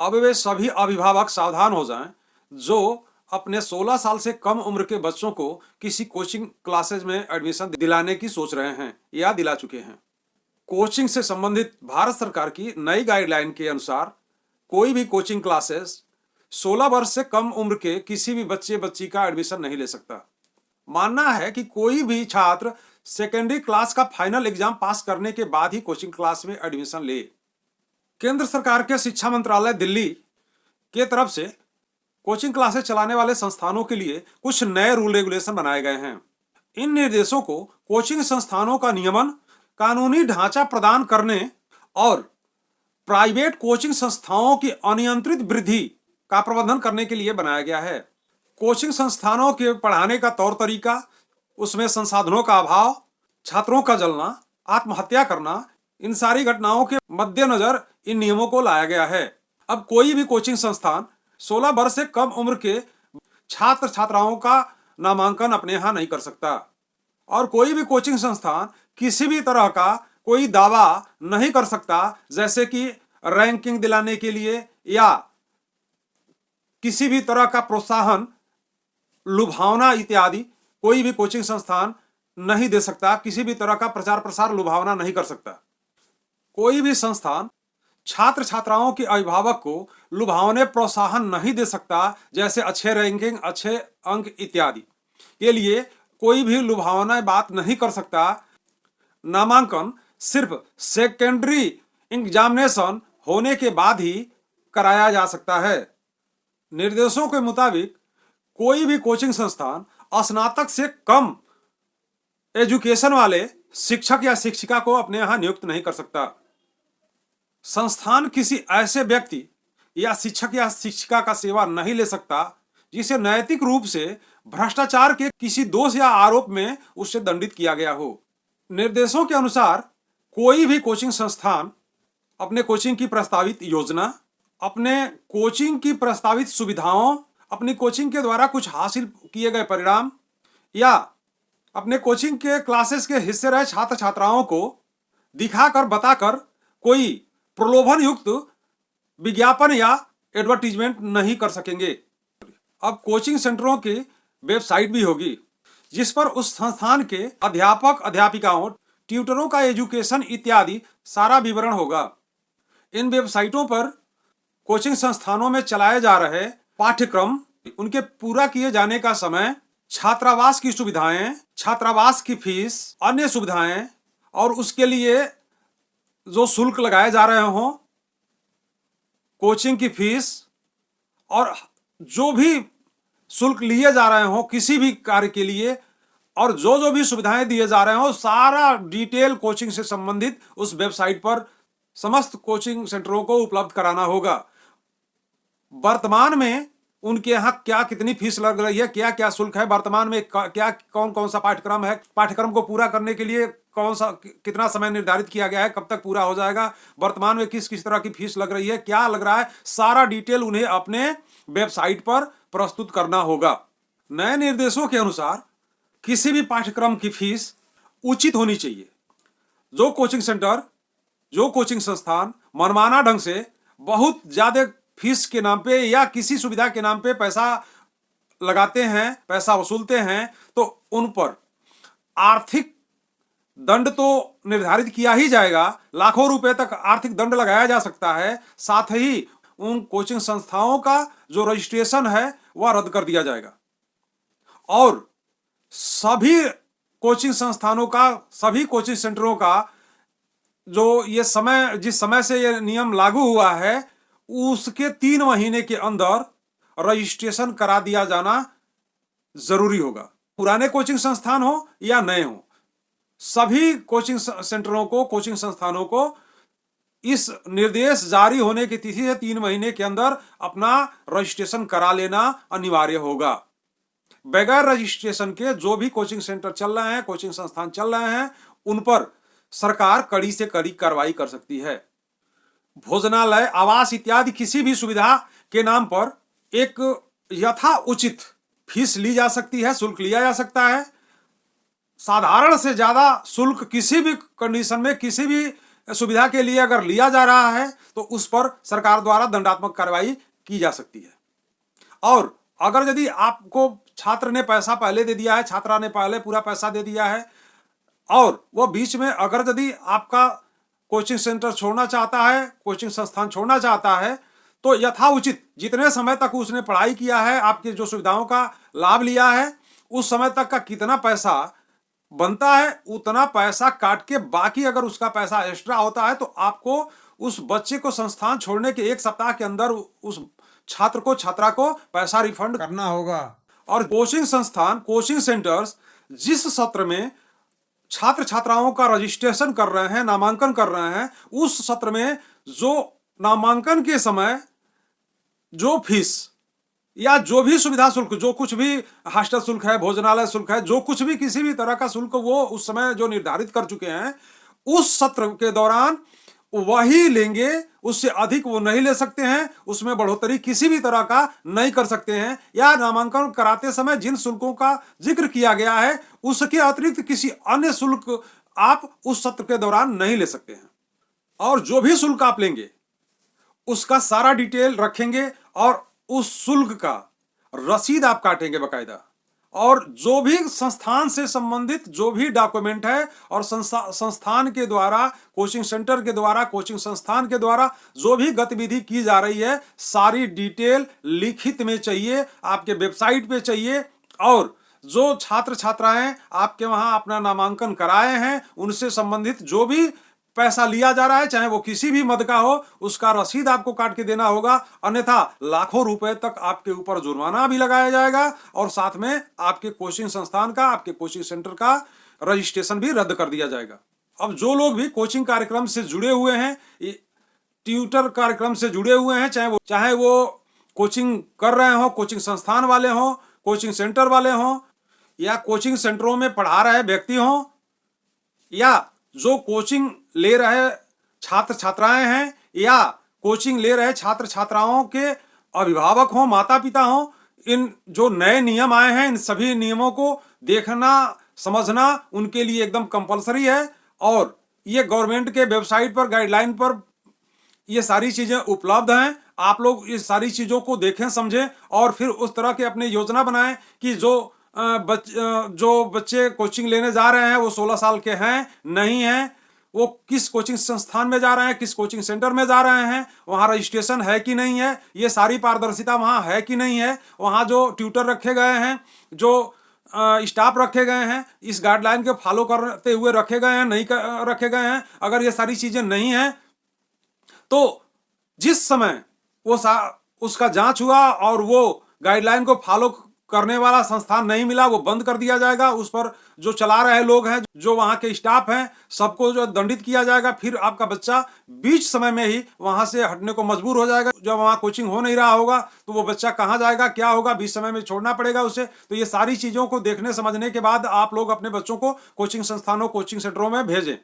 अब वे सभी अभिभावक सावधान हो जाएं जो अपने 16 साल से कम उम्र के बच्चों को किसी कोचिंग क्लासेज में एडमिशन दिलाने की सोच रहे हैं या दिला चुके हैं। कोचिंग से संबंधित भारत सरकार की नई गाइडलाइन के अनुसार कोई भी कोचिंग क्लासेस 16 वर्ष से कम उम्र के किसी भी बच्चे बच्ची का एडमिशन नहीं ले सकता। मानना है कि कोई भी छात्र सेकेंडरी क्लास का फाइनल एग्जाम पास करने के बाद ही कोचिंग क्लास में एडमिशन ले। केंद्र सरकार के शिक्षा मंत्रालय दिल्ली के तरफ से कोचिंग क्लासेस चलाने वाले संस्थानों के लिए कुछ नए रूल रेगुलेशन बनाए गए हैं। इन निर्देशों को कोचिंग संस्थानों का नियमन, कानूनी ढांचा प्रदान करने और प्राइवेट कोचिंग संस्थाओं की अनियंत्रित वृद्धि का प्रबंधन करने के लिए बनाया गया है। कोचिंग संस्थानों के पढ़ाने का तौर तरीका, उसमें संसाधनों का अभाव, छात्रों का जलना, आत्महत्या करना, इन सारी घटनाओं के मद्देनजर इन नियमों को लाया गया है। अब कोई भी कोचिंग संस्थान 16 वर्ष से कम उम्र के छात्र छात्राओं का नामांकन अपने यहाँ नहीं कर सकता और कोई भी कोचिंग संस्थान किसी भी तरह का कोई दावा नहीं कर सकता, जैसे कि रैंकिंग दिलाने के लिए या किसी भी तरह का प्रोत्साहन, लुभावना इत्यादि कोई भी कोचिंग संस्थान नहीं दे सकता। किसी भी तरह का प्रचार प्रसार लुभावना नहीं कर सकता। कोई भी संस्थान छात्र छात्राओं के अभिभावक को लुभावने प्रोत्साहन नहीं दे सकता, जैसे अच्छे रैंकिंग, अच्छे अंक इत्यादि के लिए कोई भी लुभावना बात नहीं कर सकता। नामांकन सिर्फ सेकेंडरी एग्जामिनेशन होने के बाद ही कराया जा सकता है। निर्देशों के मुताबिक कोई भी कोचिंग संस्थान स्नातक से कम एजुकेशन वाले शिक्षक या शिक्षिका को अपने यहाँ नियुक्त नहीं कर सकता। संस्थान किसी ऐसे व्यक्ति या शिक्षक या शिक्षिका का सेवा नहीं ले सकता जिसे नैतिक रूप से भ्रष्टाचार के किसी दोष या आरोप में उससे दंडित किया गया हो। निर्देशों के अनुसार कोई भी कोचिंग संस्थान अपने कोचिंग की प्रस्तावित योजना, अपने कोचिंग की प्रस्तावित सुविधाओं, अपनी कोचिंग के द्वारा कुछ हासिल किए गए परिणाम या अपने कोचिंग के क्लासेस के हिस्से रहे छात्र छात्राओं को दिखाकर बताकर कोई प्रलोभन युक्त विज्ञापन या एडवर्टीजमेंट नहीं कर सकेंगे। अब कोचिंग सेंटरों की वेबसाइट भी होगी जिस पर उस संस्थान के अध्यापक अध्यापिकाओं, ट्यूटरों का एजुकेशन इत्यादि सारा विवरण होगा। इन वेबसाइटों पर कोचिंग संस्थानों में चलाए जा रहे पाठ्यक्रम, उनके पूरा किए जाने का समय, छात्रावास की सुविधाएं, छात्रावास की फीस, अन्य सुविधाएं और उसके लिए जो शुल्क लगाए जा रहे हों, कोचिंग की फीस और जो भी शुल्क लिए जा रहे हों किसी भी कार्य के लिए और जो भी सुविधाएं दिए जा रहे हों, सारा डिटेल कोचिंग से संबंधित उस वेबसाइट पर समस्त कोचिंग सेंटरों को उपलब्ध कराना होगा। वर्तमान में उनके यहाँ क्या कितनी फीस लग रही है, क्या क्या शुल्क है, वर्तमान में क्या कौन कौन सा पाठ्यक्रम है, पाठ्यक्रम को पूरा करने के लिए कौन सा कितना समय निर्धारित किया गया है, कब तक पूरा हो जाएगा, वर्तमान में किस किस तरह की फीस लग रही है, क्या लग रहा है, सारा डिटेल उन्हें अपने वेबसाइट पर प्रस्तुत करना होगा। नए निर्देशों के अनुसार किसी भी पाठ्यक्रम की फीस उचित होनी चाहिए। जो कोचिंग सेंटर, जो कोचिंग संस्थान मनमाना ढंग से बहुत ज्यादा फीस के नाम पे या किसी सुविधा के नाम पे पैसा लगाते हैं, पैसा वसूलते हैं, तो उन पर आर्थिक दंड तो निर्धारित किया ही जाएगा, लाखों रुपए तक आर्थिक दंड लगाया जा सकता है। साथ ही उन कोचिंग संस्थाओं का जो रजिस्ट्रेशन है वह रद्द कर दिया जाएगा और सभी कोचिंग संस्थानों का, सभी कोचिंग सेंटरों का जो ये समय, जिस समय से ये नियम लागू हुआ है उसके 3 महीने के अंदर रजिस्ट्रेशन करा दिया जाना जरूरी होगा। पुराने कोचिंग संस्थान हो या नए हो, सभी कोचिंग सेंटरों को, कोचिंग संस्थानों को इस निर्देश जारी होने की तिथि से 3 महीने के अंदर अपना रजिस्ट्रेशन करा लेना अनिवार्य होगा। बगैर रजिस्ट्रेशन के जो भी कोचिंग सेंटर चल रहे हैं, कोचिंग संस्थान चल रहे हैं, उन पर सरकार कड़ी से कड़ी कार्रवाई कर सकती है। भोजनालय, आवास इत्यादि किसी भी सुविधा के नाम पर एक यथा उचित फीस ली जा सकती है, शुल्क लिया जा सकता है। साधारण से ज्यादा शुल्क किसी भी कंडीशन में, किसी भी सुविधा के लिए अगर लिया जा रहा है तो उस पर सरकार द्वारा दंडात्मक कार्रवाई की जा सकती है। और अगर यदि आपको छात्र ने पैसा पहले दे दिया है, छात्रा ने पहले पूरा पैसा दे दिया है और वह बीच में अगर यदि आपका कोचिंग सेंटर छोड़ना चाहता है, कोचिंग संस्थान छोड़ना चाहता है, तो यथाउचित जितने समय तक उसने पढ़ाई किया है, आपकी जो सुविधाओं का लाभ लिया है, उस समय तक का कितना पैसा बनता है उतना पैसा काट के बाकी अगर उसका पैसा एक्स्ट्रा होता है तो आपको उस बच्चे को संस्थान छोड़ने के 1 सप्ताह के अंदर उस छात्र को छात्रा को पैसा रिफंड करना होगा। और कोचिंग संस्थान, कोचिंग सेंटर्स जिस सत्र में छात्र छात्राओं का रजिस्ट्रेशन कर रहे हैं, नामांकन कर रहे हैं, उस सत्र में जो नामांकन के समय जो फीस या जो भी सुविधा शुल्क, जो कुछ भी हॉस्टल शुल्क है, भोजनालय शुल्क है, जो कुछ भी किसी भी तरह का शुल्क वो उस समय जो निर्धारित कर चुके हैं, उस सत्र के दौरान वही लेंगे, उससे अधिक वो नहीं ले सकते हैं, उसमें बढ़ोतरी किसी भी तरह का नहीं कर सकते हैं। या नामांकन कराते समय जिन शुल्कों का जिक्र किया गया है उसके अतिरिक्त किसी अन्य शुल्क आप उस सत्र के दौरान नहीं ले सकते हैं। और जो भी शुल्क आप लेंगे उसका सारा डिटेल रखेंगे और उस शुल्क का रसीद आप काटेंगे बकायदा। और जो भी संस्थान से संबंधित जो भी डॉक्यूमेंट है और संस्थान के द्वारा, कोचिंग सेंटर के द्वारा, कोचिंग संस्थान के द्वारा जो भी गतिविधि की जा रही है, सारी डिटेल लिखित में चाहिए, आपके वेबसाइट पे चाहिए। और जो छात्र छात्राएं आपके वहां अपना नामांकन कराए हैं उनसे संबंधित जो भी पैसा लिया जा रहा है, चाहे वो किसी भी मद का हो, उसका रसीद आपको काट के देना होगा, अन्यथा लाखों रुपए तक आपके ऊपर जुर्माना भी लगाया जाएगा और साथ में आपके कोचिंग संस्थान का, आपके कोचिंग सेंटर का रजिस्ट्रेशन भी रद्द कर दिया जाएगा। अब जो लोग भी कोचिंग कार्यक्रम से जुड़े हुए हैं, ट्यूटर कार्यक्रम से जुड़े हुए हैं, चाहे वो कोचिंग कर रहे हो, कोचिंग संस्थान वाले हों, कोचिंग सेंटर वाले हों, या कोचिंग सेंटरों में पढ़ा रहे व्यक्ति हों, या जो कोचिंग ले रहे छात्र छात्राएं हैं, या कोचिंग ले रहे छात्र छात्राओं के अभिभावक हों, माता पिता हों, इन जो नए नियम आए हैं इन सभी नियमों को देखना समझना उनके लिए एकदम कंपलसरी है। और ये गवर्नमेंट के वेबसाइट पर, गाइडलाइन पर ये सारी चीजें उपलब्ध हैं। आप लोग इस सारी चीजों को देखें, समझें और फिर उस तरह के अपनी योजना बनाएं कि जो बच्चे कोचिंग लेने जा रहे हैं वो 16 साल के हैं नहीं हैं, वो किस कोचिंग संस्थान में जा रहे हैं, किस कोचिंग सेंटर में जा रहे हैं, वहाँ रजिस्ट्रेशन है कि नहीं है, ये सारी पारदर्शिता वहाँ है कि नहीं है, वहाँ जो ट्यूटर रखे गए हैं, जो स्टाफ रखे गए हैं, इस गाइडलाइन के फॉलो करते हुए रखे गए हैं, नहीं रखे गए हैं। अगर ये सारी चीज़ें नहीं हैं तो जिस समय वो उसका जांच हुआ और वो गाइडलाइन को फॉलो करने वाला संस्थान नहीं मिला, वो बंद कर दिया जाएगा। उस पर जो चला रहे लोग हैं, जो वहाँ के स्टाफ हैं, सबको जो दंडित किया जाएगा। फिर आपका बच्चा बीच समय में ही वहाँ से हटने को मजबूर हो जाएगा। जब वहाँ कोचिंग हो नहीं रहा होगा तो वो बच्चा कहाँ जाएगा, क्या होगा, बीच समय में छोड़ना पड़ेगा उसे। तो ये सारी चीज़ों को देखने समझने के बाद आप लोग अपने बच्चों को कोचिंग संस्थानों, कोचिंग सेंटरों में भेजें।